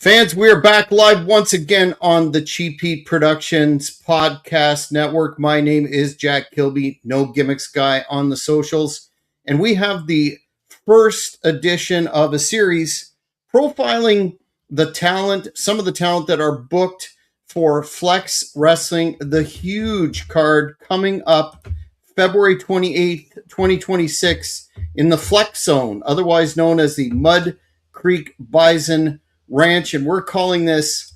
Fans, we are back live once again on the Cheap Heat Productions podcast network. My name is Jack Kilby, no gimmicks guy on the socials. And we have the first edition of a series profiling the talent, some of the talent that are booked for Flex Wrestling, the huge card coming up February 28th, 2026 in the Flex Zone, otherwise known as the Mud Creek Bison Ranch, and we're calling this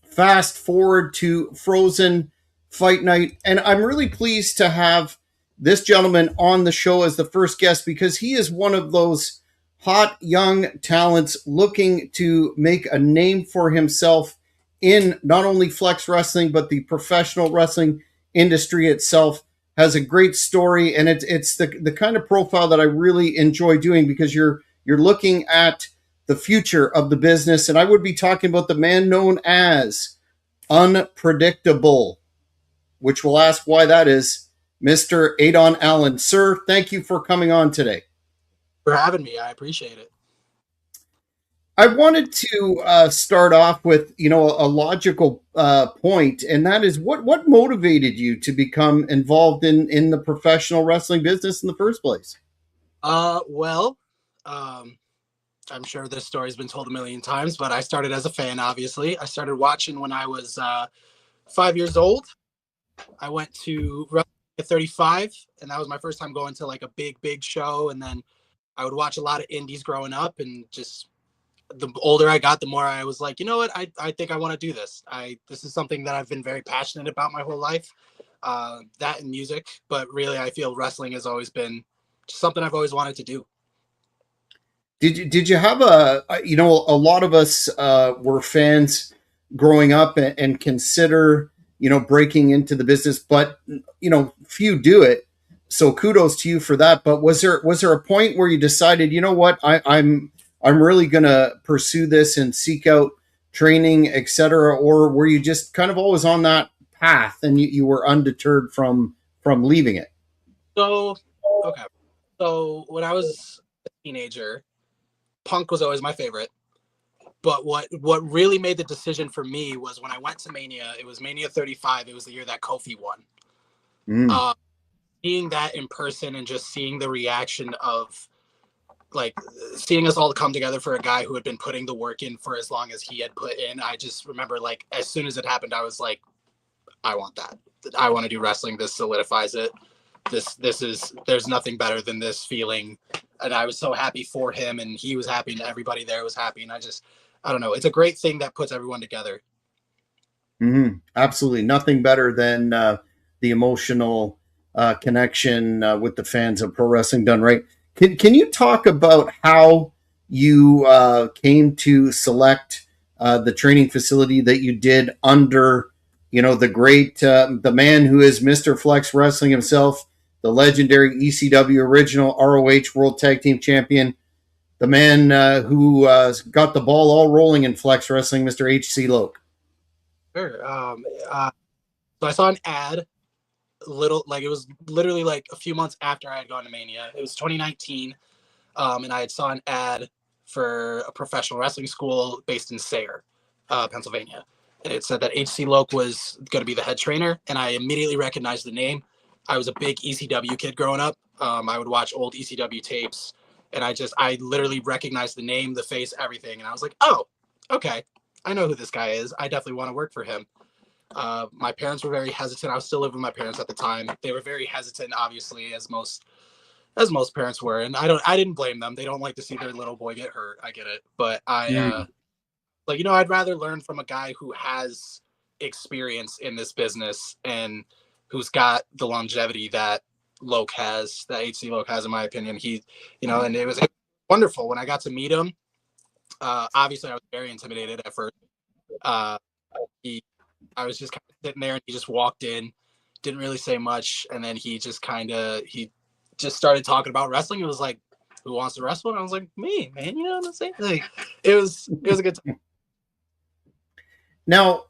Fast Forward to Frozen Fight Night. And I'm really pleased to have this gentleman on the show as the first guest because he is one of those hot young talents looking to make a name for himself in not only Flex Wrestling, but the professional wrestling industry itself. Has a great story, and it's the kind of profile that I really enjoy doing because you're looking at the future of the business. And I would be talking about the man known as Unpredictable, which we'll ask why that is, Mr. Adon Allen. Sir, thank you for coming on today. For having me. I appreciate it. I wanted to start off with, a logical point, and that is what motivated you to become involved in the professional wrestling business in the first place? I'm sure this story's been told a million times, but I started as a fan, obviously. I started watching when I was 5 years old. I went to WrestleMania 35, and that was my first time going to like a big show. And then I would watch a lot of indies growing up, and just the older I got, the more I was like, you know what, I think I want to do this. This is something that I've been very passionate about my whole life, that and music. But really, I feel wrestling has always been just something I've always wanted to do. Did you have a lot of us were fans growing up and consider breaking into the business, but few do it. So kudos to you for that. But was there a point where you decided, you know what, I'm really going to pursue this and seek out training, etc., or were you just kind of always on that path and you were undeterred from leaving it? So when I was a teenager, Punk was always my favorite. But what really made the decision for me was when I went to Mania. It was Mania 35. It was the year that Kofi won. Seeing that in person and just seeing the reaction of like seeing us all come together for a guy who had been putting the work in for as long as he had put in. I just remember like as soon as it happened, I was like, I want that. I want to do wrestling. This solidifies it. There's nothing better than this feeling. And I was so happy for him, and he was happy, and everybody there was happy. And I don't know. It's a great thing that puts everyone together. Mm-hmm. Absolutely. Nothing better than the emotional connection with the fans of pro wrestling done right. Can you talk about how you came to select the training facility that you did under, the great, the man who is Mr. Flex Wrestling himself, the legendary ECW original ROH World Tag Team Champion, the man who got the ball all rolling in Flex Wrestling, Mr. H.C. Loke? Sure. So I saw an ad, it was literally like a few months after I had gone to Mania. It was 2019, and I had saw an ad for a professional wrestling school based in Sayre, Pennsylvania. And it said that H.C. Loke was going to be the head trainer, and I immediately recognized the name. I was a big ECW kid growing up. I would watch old ECW tapes, and I literally recognized the name, the face, everything. And I was like, oh, okay, I know who this guy is. I definitely want to work for him. My parents were very hesitant. I was still living with my parents at the time. They were very hesitant, obviously, as most parents were. And I didn't blame them. They don't like to see their little boy get hurt. I get it. But I'd rather learn from a guy who has experience in this business and who's got the longevity that HC Loke has, in my opinion. And it was wonderful when I got to meet him. Obviously, I was very intimidated at first. I was just kind of sitting there, and he just walked in, didn't really say much, and then he just started talking about wrestling. It was like, who wants to wrestle? And I was like, me, man. You know what I'm saying? Like, it was a good time. Now,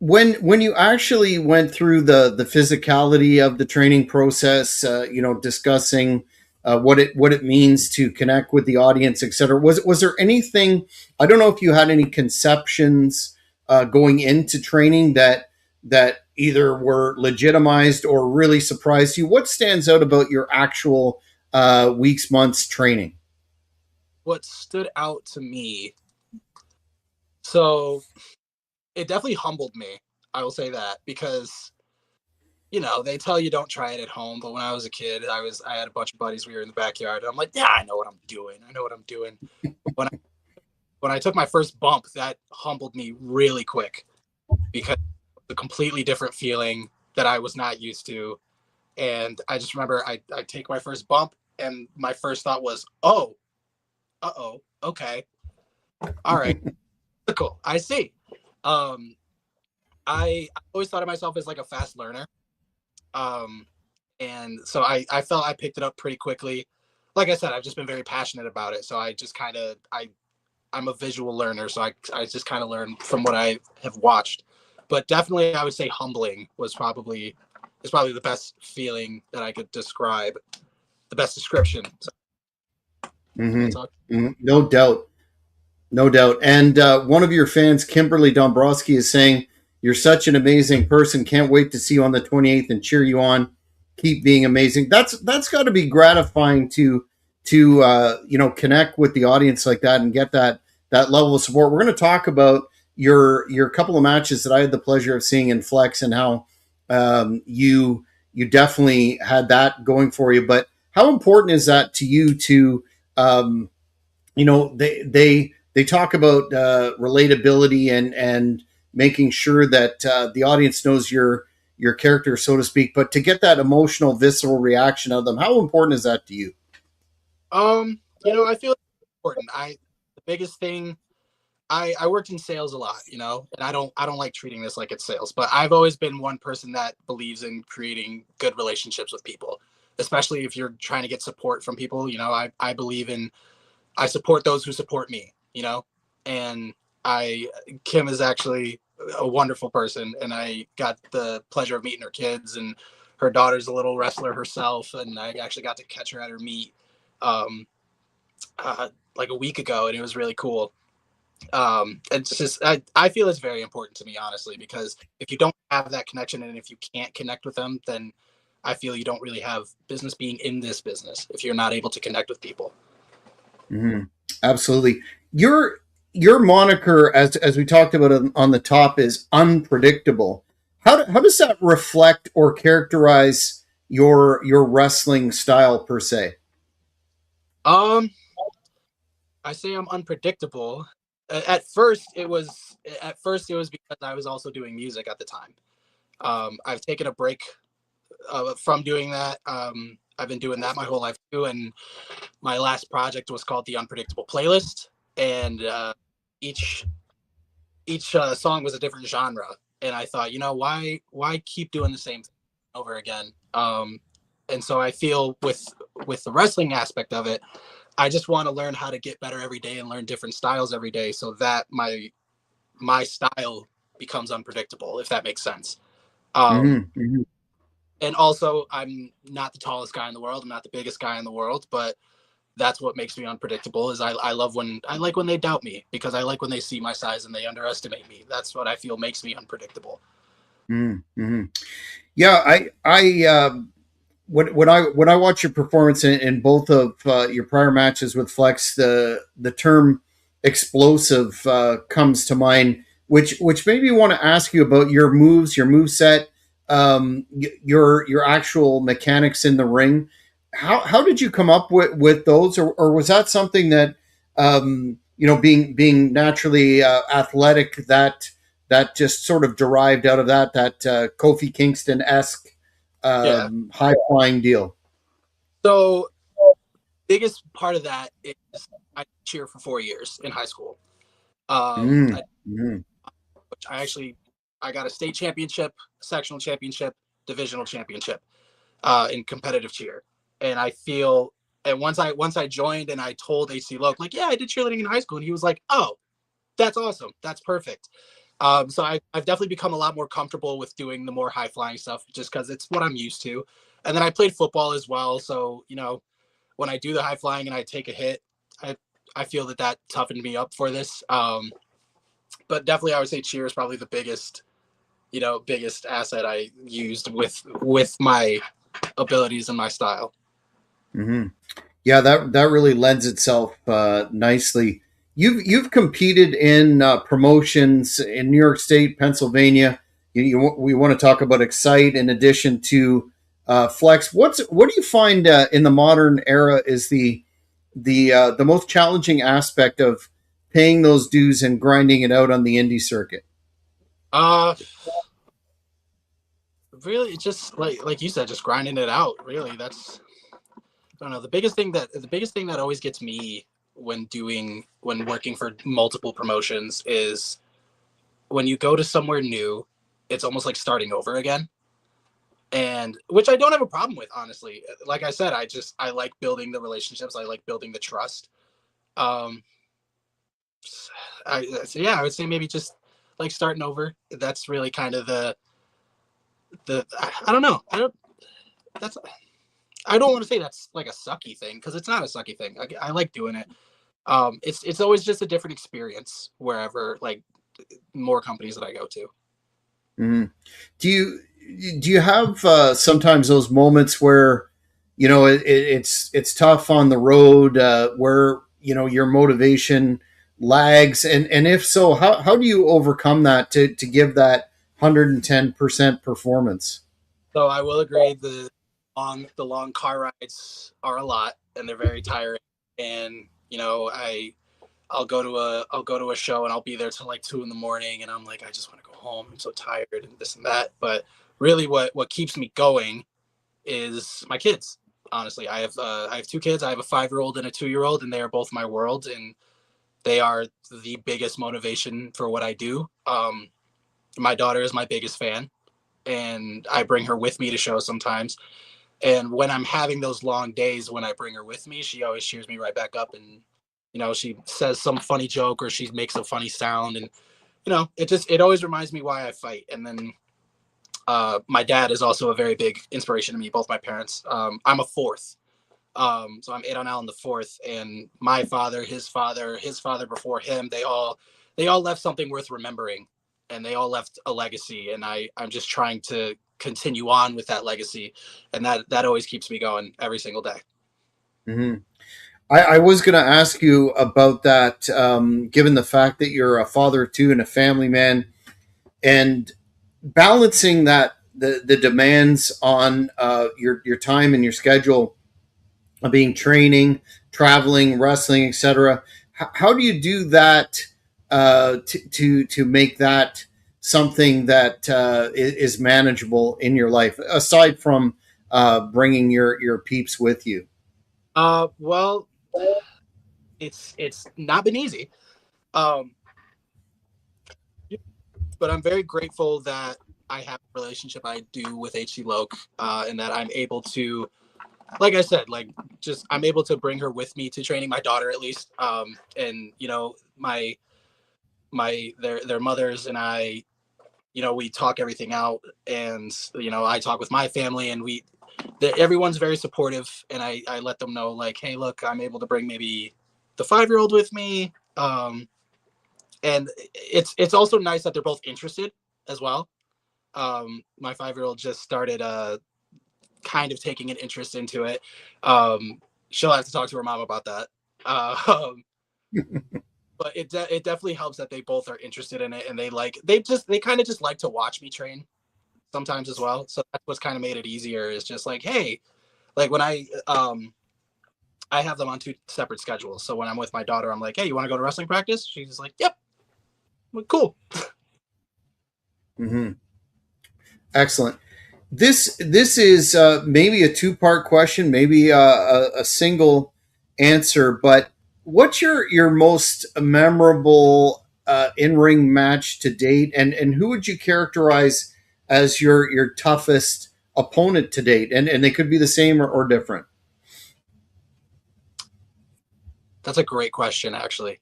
when you actually went through the physicality of the training process, discussing what it means to connect with the audience, etc. Was there anything? I don't know if you had any conceptions going into training that either were legitimized or really surprised you. What stands out about your actual weeks, months training? What stood out to me, so it definitely humbled me. I will say that, because they tell you don't try it at home, but when I was a kid, I had a bunch of buddies. We were in the backyard, and I'm like, yeah, I know what I'm doing. I know what I'm doing. When I when I took my first bump, that humbled me really quick, because the completely different feeling that I was not used to. And I just remember I take my first bump, and my first thought was, oh, okay, all right, cool, I see. Um, I always thought of myself as like a fast learner. Um, and so I felt I picked it up pretty quickly. Like I said, I've just been very passionate about it. So I just kind of I'm a visual learner, so I just kind of learn from what I have watched. But definitely, I would say humbling is probably the best feeling that I could describe, the best description. So, Mm-hmm. Mm-hmm. No doubt. No doubt. And one of your fans, Kimberly Dombrowski, is saying, "You're such an amazing person. Can't wait to see you on the 28th and cheer you on. Keep being amazing." That's got to be gratifying to connect with the audience like that and get that level of support. We're going to talk about your couple of matches that I had the pleasure of seeing in Flex and how you definitely had that going for you. But how important is that to you to um, they talk about relatability and making sure that the audience knows your character, so to speak, but to get that emotional, visceral reaction of them, how important is that to you? I feel it's important. The biggest thing, I worked in sales a lot, and I don't like treating this like it's sales, but I've always been one person that believes in creating good relationships with people, especially if you're trying to get support from people. I believe in, I support those who support me, and I Kim is actually a wonderful person, and I got the pleasure of meeting her kids, and her daughter's a little wrestler herself, and I actually got to catch her at her meet um, like a week ago, and it was really cool. It's just I feel it's very important to me, honestly, because if you don't have that connection and if you can't connect with them, then I feel you don't really have business being in this business if you're not able to connect with people. Mm-hmm. Absolutely. Your moniker, as we talked about on the top, is unpredictable. How does that reflect or characterize your wrestling style per se? Um, I say I'm unpredictable. At first it was because I was also doing music at the time. I've taken a break from doing that. I've been doing that my whole life too, and my last project was called The Unpredictable Playlist, and each song was a different genre. And I thought, why keep doing the same thing over again? And so I feel with the wrestling aspect of it, I just want to learn how to get better every day and learn different styles every day, so that my style becomes unpredictable, if that makes sense. Um, Mm-hmm. Mm-hmm. and also, I'm not the tallest guy in the world. I'm not the biggest guy in the world, but that's what makes me unpredictable. Is I like when they doubt me, because I like when they see my size and they underestimate me. That's what I feel makes me unpredictable. Mm-hmm. Yeah, when I watch your performance in both of your prior matches with Flex, the term explosive comes to mind, which made me want to ask you about your moves, your move set, your actual mechanics in the ring. How did you come up with those, or was that something that being naturally athletic, that just sort of derived out of that Kofi Kingston esque Yeah. high flying deal? So biggest part of that is I cheer for 4 years in high school. Mm, I, mm, which I got a state championship, sectional championship, divisional championship in competitive cheer. And I feel, and once I joined and I told AC Loke, like, yeah, I did cheerleading in high school, and he was like, oh, that's awesome, that's perfect. So I've definitely become a lot more comfortable with doing the more high flying stuff, just because it's what I'm used to. And then I played football as well, so when I do the high flying and I take a hit, I feel that toughened me up for this. But definitely I would say cheer is probably the biggest asset I used with my abilities and my style. Mm-hmm. Yeah, that really lends itself nicely. You've competed in promotions in New York State, Pennsylvania. We want to talk about Excite in addition to Flex. What do you find in the modern era is the most challenging aspect of paying those dues and grinding it out on the indie circuit? Uh, Really, it's just like you said, just grinding it out. Really, that's I don't know. The biggest thing that always gets me when working for multiple promotions is when you go to somewhere new, it's almost like starting over again. And which I don't have a problem with, honestly. Like I said, I like building the relationships. I like building the trust. Um, so yeah, I would say maybe just like starting over. That's really kind of the I don't know. That's I don't want to say that's like a sucky thing because it's not a sucky thing. I like doing it. It's always just a different experience wherever like more companies that I go to. Mm-hmm. Do you do you have sometimes those moments where it's tough on the road where your motivation lags, and if so, how do you overcome that to give that 110% performance? So I will agree the long car rides are a lot and they're very tiring. And I'll go to a show and I'll be there till like 2 in the morning and I'm like I just want to go home. I'm so tired and this and that. But really, what keeps me going is my kids. Honestly, I have two kids. I have a 5-year-old and a 2-year-old, and they are both my world, and they are the biggest motivation for what I do. My daughter is my biggest fan, and I bring her with me to shows sometimes. And when I'm having those long days, when I bring her with me, she always cheers me right back up, and she says some funny joke or she makes a funny sound, and it always reminds me why I fight. And then my dad is also a very big inspiration to me. Both my parents. I'm a fourth, so I'm eight on Alan the fourth, and my father, his father before him, they all left something worth remembering, and they all left a legacy. And I'm just trying to continue on with that legacy, and that always keeps me going every single day. Mm-hmm. I was going to ask you about that, given the fact that you're a father too and a family man, and balancing that the demands on your time and your schedule of being training, traveling, wrestling, etc. How do you do that to make that something that is manageable in your life, aside from bringing your peeps with you? Well, it's not been easy, um, but I'm very grateful that I have a relationship I do with HC Loke, and that I'm able to, like I said, like just I'm able to bring her with me to training, my daughter at least, and their mothers and I, we talk everything out, and I talk with my family, and everyone's very supportive, and I let them know like, hey, look, I'm able to bring maybe the 5-year-old with me, and it's also nice that they're both interested as well. My 5-year-old just started kind of taking an interest into it. She'll have to talk to her mom about that. Um, but it definitely helps that they both are interested in it, and they kind of just like to watch me train sometimes as well. So that's what's kind of made it easier, is just like, hey, like when I have them on two separate schedules. So when I'm with my daughter, I'm like, hey, you want to go to wrestling practice? She's like, yep. I'm like, cool. Mm-hmm. Excellent. This is maybe a two-part question, maybe a single answer, but what's your most memorable in-ring match to date, and who would you characterize as your toughest opponent to date? And they could be the same or different. That's a great question, actually.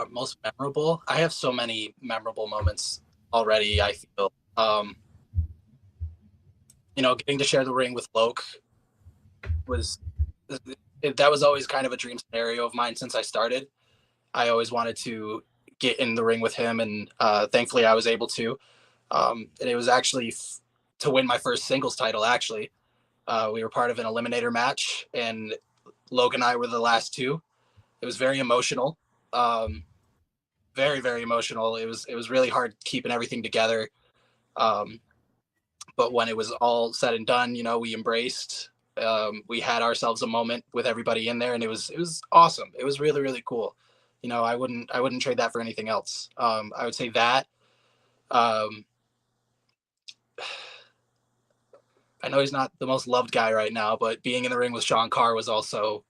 Most memorable. I have so many memorable moments already. I feel. getting to share the ring with Loke was that was always kind of a dream scenario of mine since I started. I always wanted to get in the ring with him, and thankfully I was able to. And it was actually to win my first singles title. Actually, we were part of an eliminator match, and Logan and I were the last two. It was very emotional, very very emotional. It was really hard keeping everything together. But when it was all said and done, we embraced. We had ourselves a moment with everybody in there, and it was awesome. It was really really cool. I wouldn't trade that for anything else. I would say that. Um, I know he's not the most loved guy right now, but being in the ring with Sean Carr was also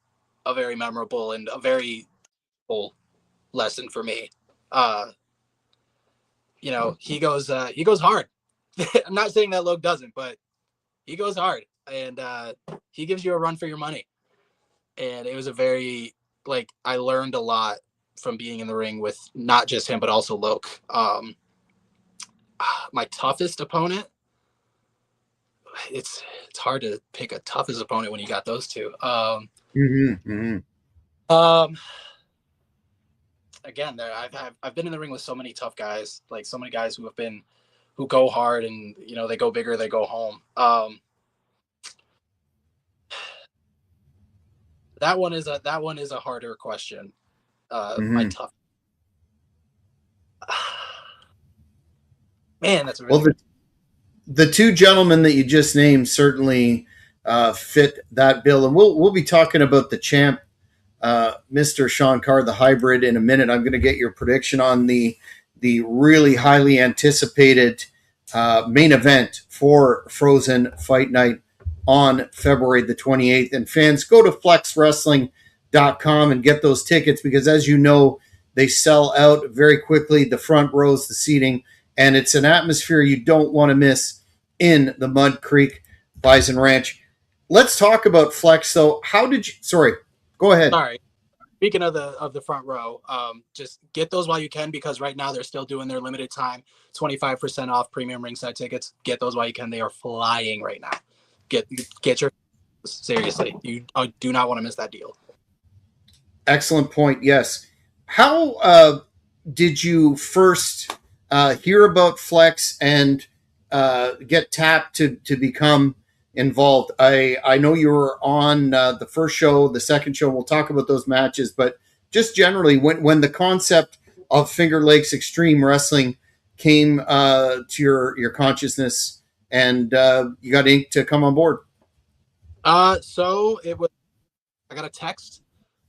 a very memorable and a very cool lesson for me. He goes hard. I'm not saying that Loke doesn't, but he goes hard, and he gives you a run for your money. And it was I learned a lot from being in the ring with not just him, but also Loke. My toughest opponent, it's hard to pick a toughest opponent when you got those two. Again, I've been in the ring with so many tough guys, like so many guys who go hard, and they go bigger, they go home. That one is a harder question. My tough. Man, that's really well. The two gentlemen that you just named certainly fit that bill, and we'll be talking about the champ, Mr. Sean Carr, the hybrid, in a minute. I'm going to get your prediction on the really highly anticipated main event for Frozen Fight Night on February the 28th. And fans, go to flexwrestling.com and get those tickets, because as you know, they sell out very quickly. The front rows, the seating, and it's an atmosphere you don't want to miss in the Mud Creek Bison Ranch. Let's talk about Flex, though. Sorry, go ahead. Sorry. Speaking of the front row, just get those while you can, because right now they're still doing their limited time 25% off premium ringside tickets. Get those while you can. They are flying right now. Get your seriously. You do not want to miss that deal. Excellent point. Yes. How did you first hear about Flex and get tapped to become involved? I know you were on the first show, the second show. We'll talk about those matches, but just generally, when the concept of Finger Lakes Extreme Wrestling came to your consciousness, and you got inked to come on board. So it was. I got a text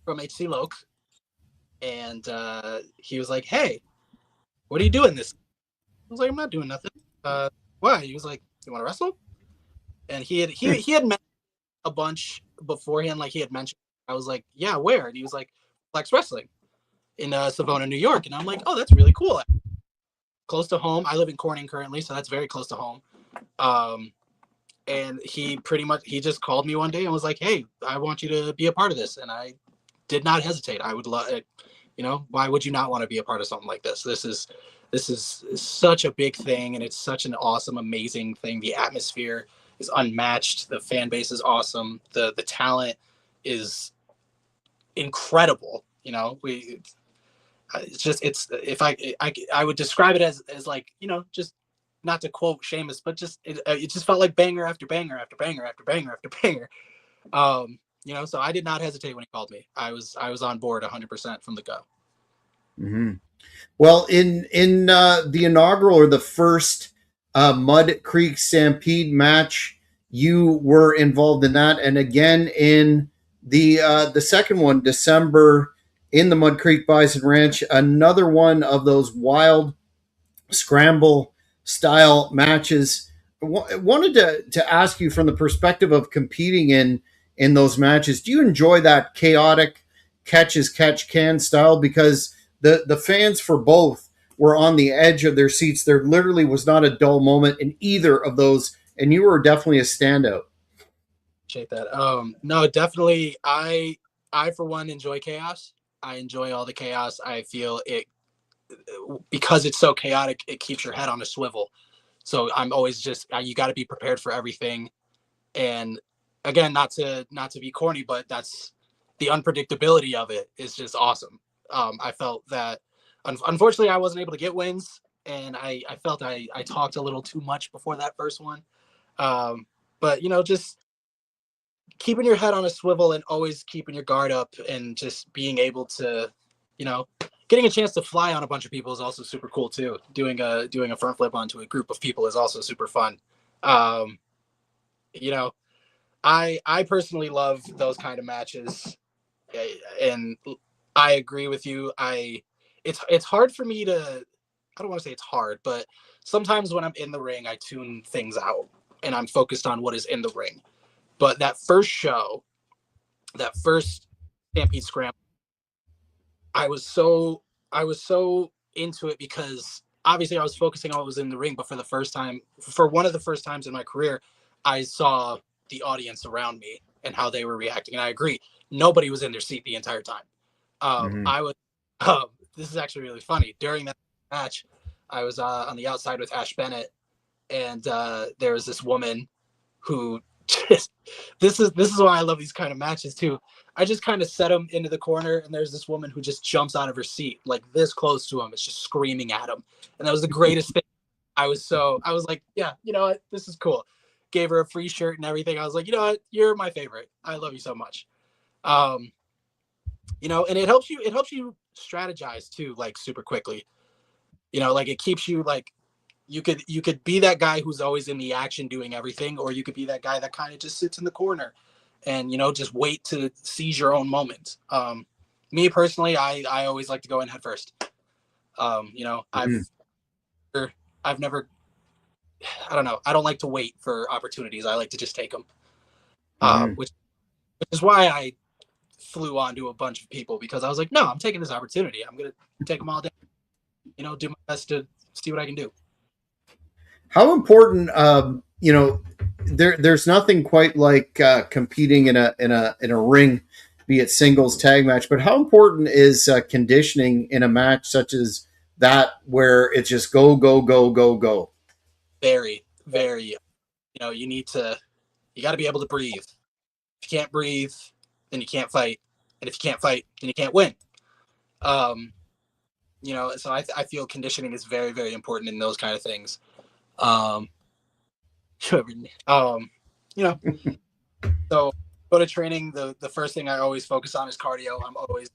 from HC Loke, and he was like, "Hey, what are you doing this?" I was like, "I'm not doing nothing." Why? He was like, "You want to wrestle?" And he had mentioned a bunch beforehand. Like he had mentioned, I was like, "Yeah, where?" And he was like, "Flex Wrestling in Savona, New York." And I'm like, "Oh, that's really cool. Close to home. I live in Corning currently, so that's very close to home." And he just called me one day and was like, "Hey, I want you to be a part of this." And I did not hesitate. I would love, why would you not want to be a part of something like this? This is such a big thing, and it's such an awesome, amazing thing. The atmosphere is unmatched. The fan base is awesome. The talent is incredible. I would describe it as like, just not to quote Sheamus, but just it just felt like banger after banger after banger after banger after banger. So I did not hesitate when he called me. I was on board 100% from the go. Mm-hmm. Well, in the inaugural, or the first Mud Creek Stampede match, you were involved in that, and again in the second one, December, in the Mud Creek Bison Ranch, another one of those wild scramble style matches. I wanted to ask you, from the perspective of competing in those matches, do you enjoy that chaotic catch as catch can style? Because the fans for both were on the edge of their seats. There literally was not a dull moment in either of those, and you were definitely a standout. Appreciate that. No, definitely. I for one enjoy chaos. I enjoy all the chaos. I feel it, because it's so chaotic, it keeps your head on a swivel. So I'm always just, you got to be prepared for everything. And again, not to be corny, but that's the unpredictability of it is just awesome. I felt that unfortunately I wasn't able to get wins, and I felt I talked a little too much before that first one. But just keeping your head on a swivel and always keeping your guard up, and just being able to, getting a chance to fly on a bunch of people is also super cool too. Doing a front flip onto a group of people is also super fun. You know, I personally love those kind of matches, and I agree with you. It's hard for me to, I don't want to say it's hard, but sometimes when I'm in the ring, I tune things out and I'm focused on what is in the ring. But that first show, that first Stampede Scramble, I was so into it because obviously I was focusing on what was in the ring, but for one of the first times in my career, I saw the audience around me and how they were reacting. And I agree, nobody was in their seat the entire time. I was. This is actually really funny. During that match, I was on the outside with Ash Bennett, and there was this woman who just. This is why I love these kind of matches too. I just kind of set him into the corner, and there's this woman who just jumps out of her seat, like this close to him. It's just screaming at him, and that was the greatest thing. I was like, yeah, you know what, this is cool. Gave her a free shirt and everything. I was like, you know what, you're my favorite. I love you so much. And it helps you strategize too, like super quickly. Like it keeps you like, you could be that guy who's always in the action doing everything, or you could be that guy that kind of just sits in the corner and just wait to seize your own moment. Me personally, I always like to go in head first. I've never, I don't know, I don't like to wait for opportunities. I like to just take them. Which is why I flew onto a bunch of people, because I was like, no, I'm taking this opportunity. I'm gonna take them all down. Do my best to see what I can do. How important, there's nothing quite like competing in a ring, be it singles, tag match. But how important is conditioning in a match such as that, where it's just go go go go go? Very, very. You got to be able to breathe. If you can't breathe, then you can't fight, and if you can't fight, then you can't win. So I feel conditioning is very, very important in those kind of things. So go to training. The first thing I always focus on is cardio. I'm always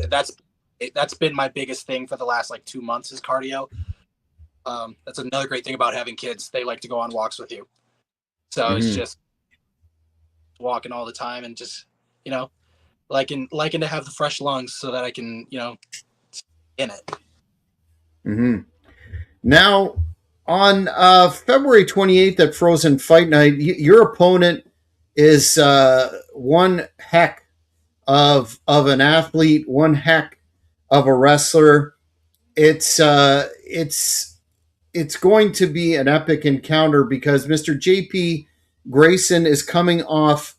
that's been my biggest thing for the last like 2 months is cardio. That's another great thing about having kids. They like to go on walks with you, so it's just walking all the time and just liking to have the fresh lungs so that I can in it. Now, on February 28th at Frozen Fight Night, your opponent is one heck of an athlete, one heck of a wrestler. It's going to be an epic encounter because Mr. JP Grayson is coming off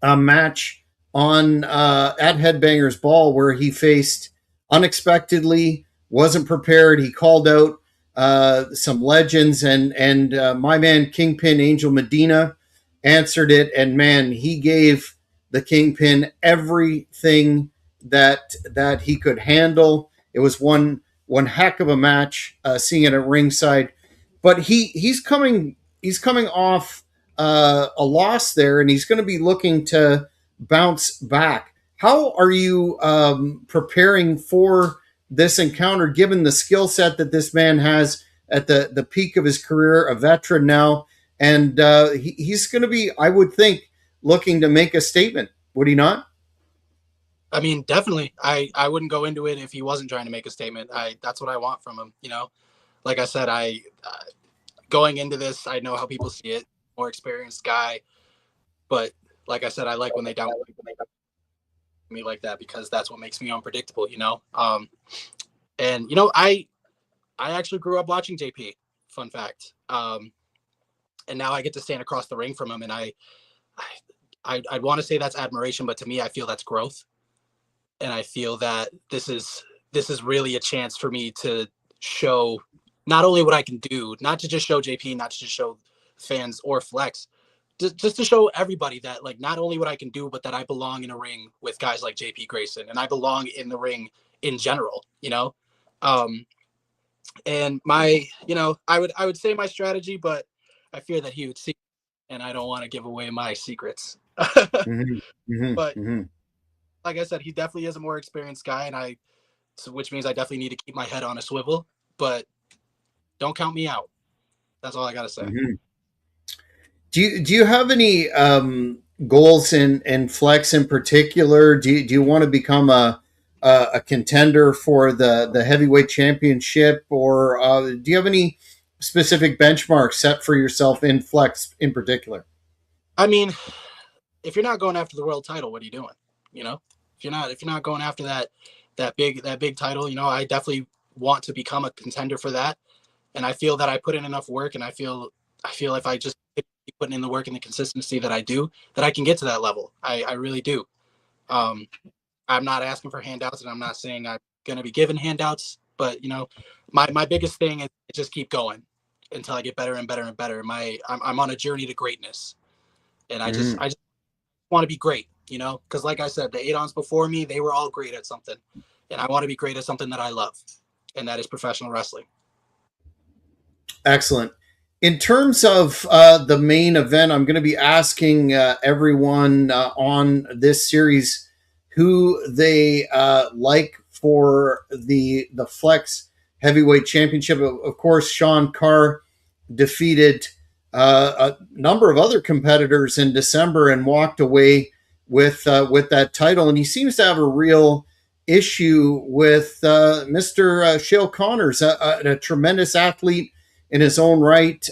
a match on at Headbangers Ball where he faced unexpectedly, wasn't prepared. He called out some legends, and my man Kingpin Angel Medina answered it, and man, he gave the Kingpin everything that he could handle. It was one heck of a match, seeing it at ringside. But he's coming off a loss there, and he's going to be looking to bounce back. How are you preparing for this encounter, given the skill set that this man has at the peak of his career, a veteran now, and he's going to be, I would think, looking to make a statement, would he not? I mean, definitely. I wouldn't go into it if he wasn't trying to make a statement. That's what I want from him. Like I said, going into this, I know how people see it. More experienced guy, but like I said, I like when they down me like that, because that's what makes me unpredictable. And I actually grew up watching JP. Fun fact. And now I get to stand across the ring from him, and I'd want to say that's admiration, but to me, I feel that's growth. And I feel that this is really a chance for me to show not only what I can do, not to just show JP, not to just show fans or Flex, just to show everybody that like not only what I can do, but that I belong in a ring with guys like JP Grayson, and I belong in the ring in general, you know. And my, I would say my strategy, but I fear that he would see, and I don't want to give away my secrets. Mm-hmm. Mm-hmm. But Mm-hmm. like I said, he definitely is a more experienced guy, and which means I definitely need to keep my head on a swivel. But don't count me out. That's all I gotta say. Mm-hmm. Do you have any goals in Flex in particular? Do you want to become a contender for the heavyweight championship, or do you have any specific benchmarks set for yourself in Flex in particular? I mean, if you're not going after the world title, what are you doing? You know, if you're not going after that big title, I definitely want to become a contender for that. And I feel that I put in enough work, and I feel if I just keep putting in the work and the consistency that I do, that I can get to that level. I really do. Um, I'm not asking for handouts, and I'm not saying I'm gonna be given handouts, but my biggest thing is just keep going until I get better and better and better. I'm on a journey to greatness, and Mm-hmm. I just want to be great, because like I said, the Adons before me, they were all great at something, and I want to be great at something that I love, and that is professional wrestling. Excellent. In terms of the main event, I'm going to be asking everyone on this series who they like for the Flex Heavyweight Championship. Of course, Sean Carr defeated a number of other competitors in December and walked away with that title. And he seems to have a real issue with Mr. Shale Connors, a tremendous athlete in his own right,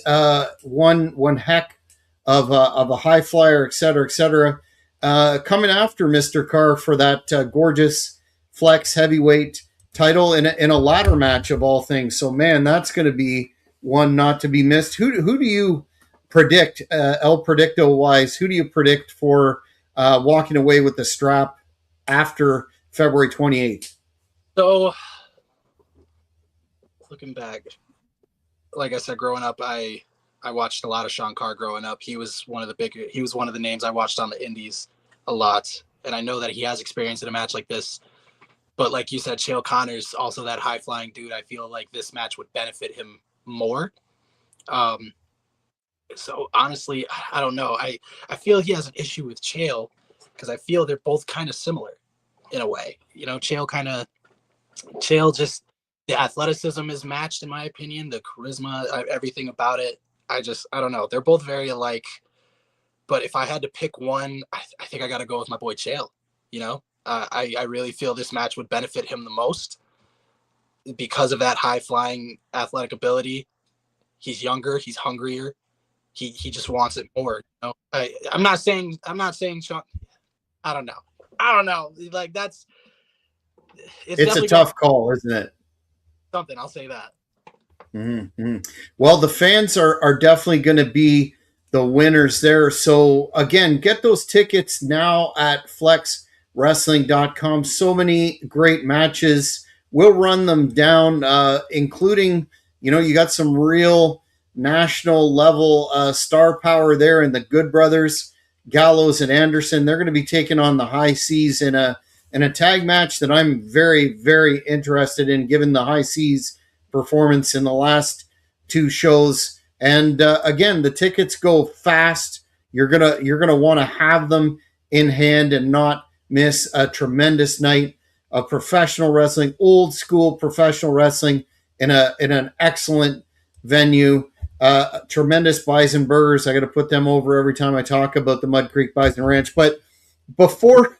one heck of a high flyer, et cetera, et cetera. Coming after Mr. Carr for that gorgeous Flex heavyweight title in a ladder match of all things. So, man, that's going to be one not to be missed. Who do you predict, El Predicto wise? Who do you predict for walking away with the strap after February 28th? So looking back, like I said, growing up, I watched a lot of Sean Carr growing up. He was one of the names I watched on the indies a lot. And I know that he has experience in a match like this. But like you said, Chael Connor's also that high flying dude. I feel like this match would benefit him more. So honestly, I don't know. I feel he has an issue with Chael because I feel they're both kind of similar in a way. Chael just, the athleticism is matched in my opinion, the charisma, everything about it. I don't know. They're both very alike. But if I had to pick one, I think I got to go with my boy Chael. I really feel this match would benefit him the most because of that high flying athletic ability. He's younger. He's hungrier. He just wants it more. I'm not saying Sean. I don't know. Like It's a tough call, isn't it? Something. I'll say that. Mm-hmm. Well, the fans are definitely going to be the winners there. So again, get those tickets now at flexwrestling.com. So many great matches. We'll run them down, including, you got some real national level star power there in the Good Brothers, Gallows and Anderson. They're going to be taking on the High Seas in a tag match that I'm very, very interested in, given the High Seas performance in the last two shows. And again, the tickets go fast. You're gonna want to have them in hand and not miss a tremendous night of professional wrestling, old school professional wrestling in an excellent venue. Tremendous bison burgers. I got to put them over every time I talk about the Mud Creek Bison Ranch. But before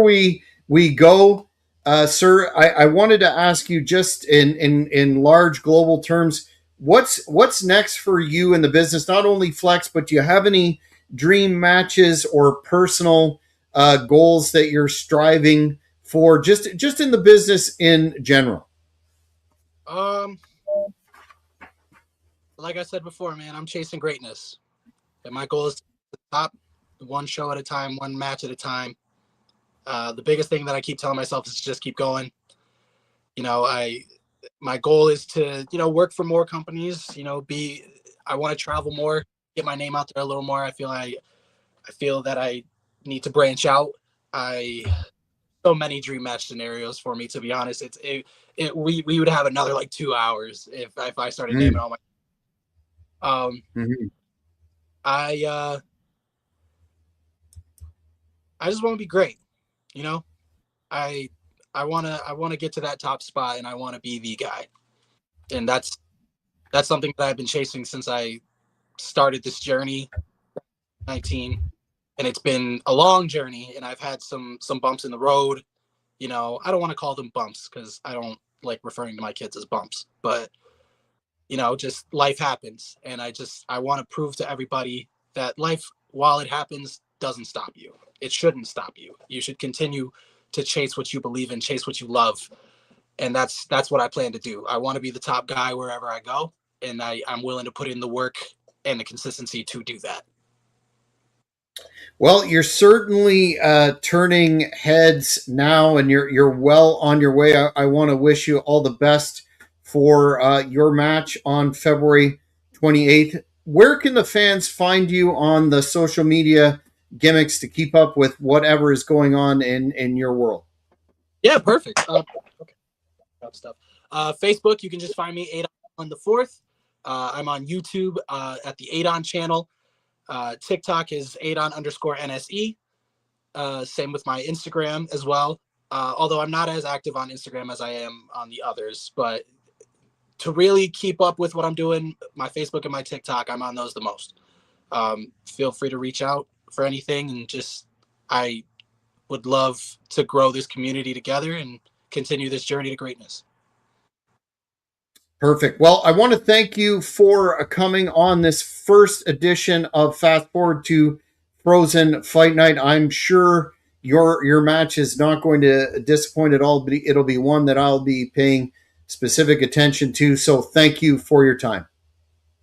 we go, sir, I wanted to ask you, just in large global terms, what's next for you in the business? Not only Flex, but do you have any dream matches or personal goals that you're striving for, just in the business in general? Like I said before, man, I'm chasing greatness, and my goal is to the top, one show at a time, one match at a time. The biggest thing that I keep telling myself is to just keep going. I my goal is to, work for more companies, I want to travel more, get my name out there a little more. I feel that I need to branch out. So many dream match scenarios for me, to be honest. We would have another like 2 hours if I started naming all my. Mm-hmm. I just want to be great, I want to get to that top spot, and I want to be the guy, and that's something that I've been chasing since I started this journey, 19, and it's been a long journey, and I've had some bumps in the road. I don't want to call them bumps because I don't like referring to my kids as bumps, but just life happens, and I want to prove to everybody that life, while it happens, doesn't stop you. It shouldn't stop you. You should continue to chase what you believe in, chase what you love, and that's what I plan to do. I want to be the top guy wherever I go, and I'm willing to put in the work and the consistency to do that. Well, you're certainly turning heads now, and you're well on your way. I want to wish you all the best for your match on February 28th. Where can the fans find you on the social media gimmicks to keep up with whatever is going on in your world? Yeah, perfect. Okay. Stuff. Facebook, you can just find me Adon on the 4th. I'm on YouTube at the Adon channel. TikTok is Adon_NSE. Same with my Instagram as well. Although I'm not as active on Instagram as I am on the others, but to really keep up with what I'm doing, my Facebook and my TikTok, I'm on those the most. Feel free to reach out for anything, and I would love to grow this community together and continue this journey to greatness. Perfect. Well, I want to thank you for coming on this first edition of Fast Forward to Frozen Fight Night. I'm sure your match is not going to disappoint at all, but it'll be one that I'll be paying specific attention to. So thank you for your time.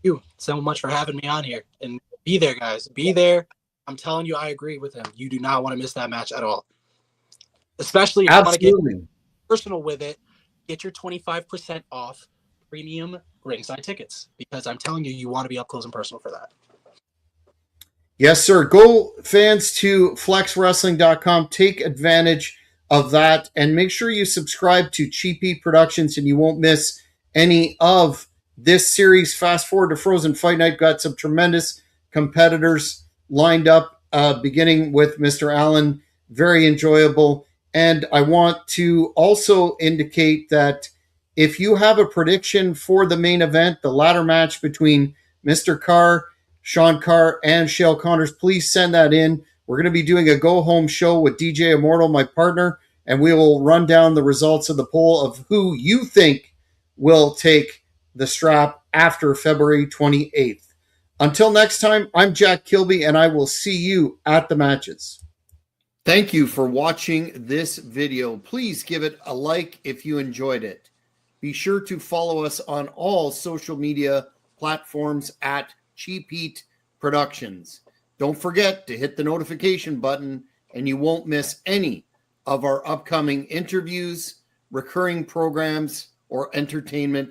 Thank you so much for having me on here. And be there, guys. Be there. I'm telling you, I agree with him. You do not want to miss that match at all. Especially if you want to get personal with it, get your 25% off premium ringside tickets, because I'm telling you, you want to be up close and personal for that. Yes, sir. Go, fans, to flexwrestling.com. Take advantage of that, and make sure you subscribe to Cheapy Productions, and you won't miss any of this series. Fast Forward to Frozen Fight Night. Got some tremendous competitors lined up, beginning with Mr. Allen. Very enjoyable. And I want to also indicate that if you have a prediction for the main event, the ladder match between Mr. Carr, Sean Carr, and Shale Connors, please send that in. We're going to be doing a go-home show with DJ Immortal, my partner, and we will run down the results of the poll of who you think will take the strap after February 28th. Until next time, I'm Jack Kilby, and I will see you at the matches. Thank you for watching this video. Please give it a like if you enjoyed it. Be sure to follow us on all social media platforms at Cheap Heat Productions. Don't forget to hit the notification button, and you won't miss any of our upcoming interviews, recurring programs, or entertainment